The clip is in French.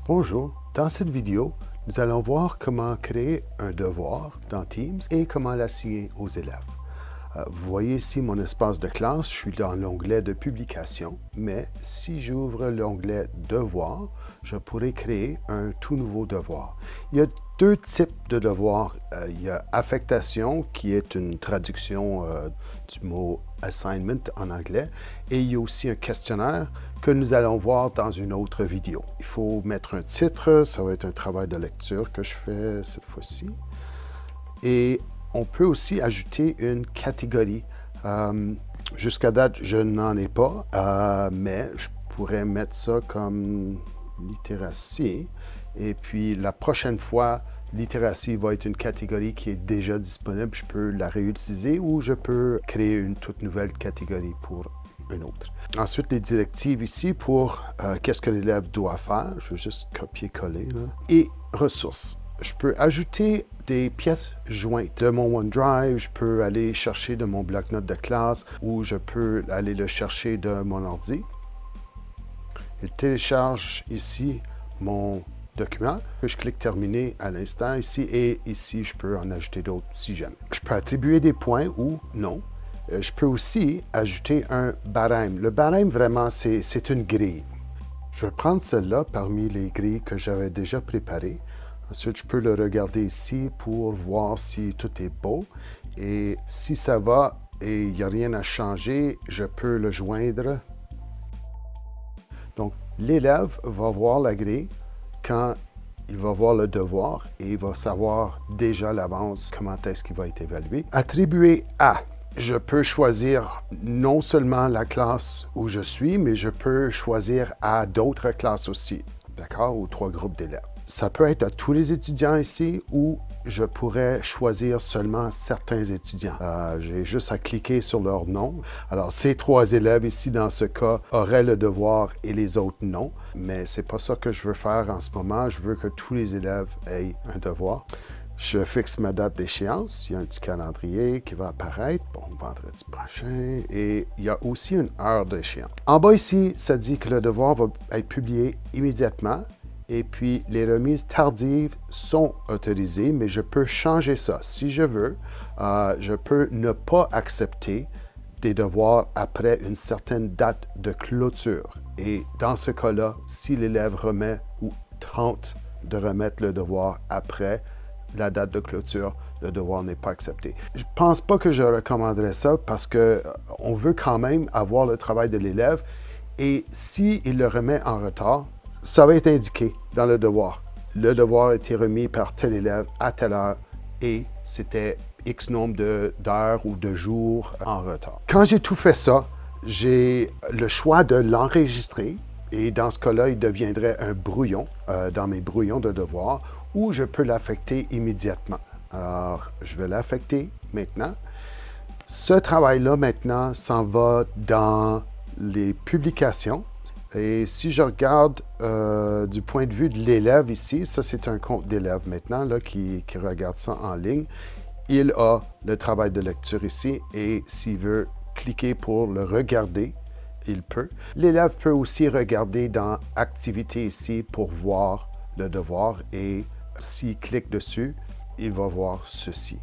Bonjour, dans cette vidéo, nous allons voir comment créer un devoir dans Teams et comment l'assigner aux élèves. Vous voyez ici mon espace de classe, je suis dans l'onglet de publication, mais si j'ouvre l'onglet devoir, je pourrais créer un tout nouveau devoir. Il y a deux types de devoirs. Il y a affectation, qui est une traduction du mot assignment en anglais, et il y a aussi un questionnaire que nous allons voir dans une autre vidéo. Il faut mettre un titre, ça va être un travail de lecture que je fais cette fois-ci. Et on peut aussi ajouter une catégorie. Jusqu'à date, je n'en ai pas, mais je pourrais mettre ça comme littératie. Et puis la prochaine fois, littératie va être une catégorie qui est déjà disponible. Je peux la réutiliser ou je peux créer une toute nouvelle catégorie pour une autre. Ensuite, les directives ici pour qu'est-ce que l'élève doit faire. Je vais juste copier-coller. Et ressources. Je peux ajouter des pièces jointes de mon OneDrive, je peux aller chercher de mon bloc-notes de classe ou je peux aller le chercher de mon ordi. Il télécharge ici mon document. Je clique terminer à l'instant ici et ici je peux en ajouter d'autres si j'aime. Je peux attribuer des points ou non. Je peux aussi ajouter un barème. Le barème vraiment c'est une grille. Je vais prendre celle-là parmi les grilles que j'avais déjà préparées. Ensuite, je peux le regarder ici pour voir si tout est beau. Et si ça va et il n'y a rien à changer, je peux le joindre. Donc, l'élève va voir la grille quand il va voir le devoir et il va savoir déjà à l'avance comment est-ce qu'il va être évalué. Attribuer à. Je peux choisir non seulement la classe où je suis, mais je peux choisir à d'autres classes aussi, d'accord, ou 3 groupes d'élèves. Ça peut être à tous les étudiants ici ou je pourrais choisir seulement certains étudiants. J'ai juste à cliquer sur leur nom. Alors, ces 3 élèves ici, dans ce cas, auraient le devoir et les autres non. Mais c'est pas ça que je veux faire en ce moment. Je veux que tous les élèves aient un devoir. Je fixe ma date d'échéance. Il y a un petit calendrier qui va apparaître. Bon, vendredi prochain. Et il y a aussi une heure d'échéance. En bas ici, ça dit que le devoir va être publié immédiatement. Et puis, les remises tardives sont autorisées, mais je peux changer ça. Si je veux, je peux ne pas accepter des devoirs après une certaine date de clôture. Et dans ce cas-là, si l'élève remet ou tente de remettre le devoir après la date de clôture, le devoir n'est pas accepté. Je ne pense pas que je recommanderais ça parce qu'on veut quand même avoir le travail de l'élève et s'il le remet en retard, ça va être indiqué dans le devoir. Le devoir a été remis par tel élève à telle heure et c'était X nombre d'heures ou de jours en retard. Quand j'ai tout fait ça, j'ai le choix de l'enregistrer et dans ce cas-là, il deviendrait un brouillon dans mes brouillons de devoirs ou je peux l'affecter immédiatement. Alors, je vais l'affecter maintenant. Ce travail-là, maintenant, s'en va dans les publications. Et si je regarde du point de vue de l'élève ici, ça c'est un compte d'élève maintenant là, qui regarde ça en ligne. Il a le travail de lecture ici et s'il veut cliquer pour le regarder, il peut. L'élève peut aussi regarder dans Activités ici pour voir le devoir et s'il clique dessus, il va voir ceci.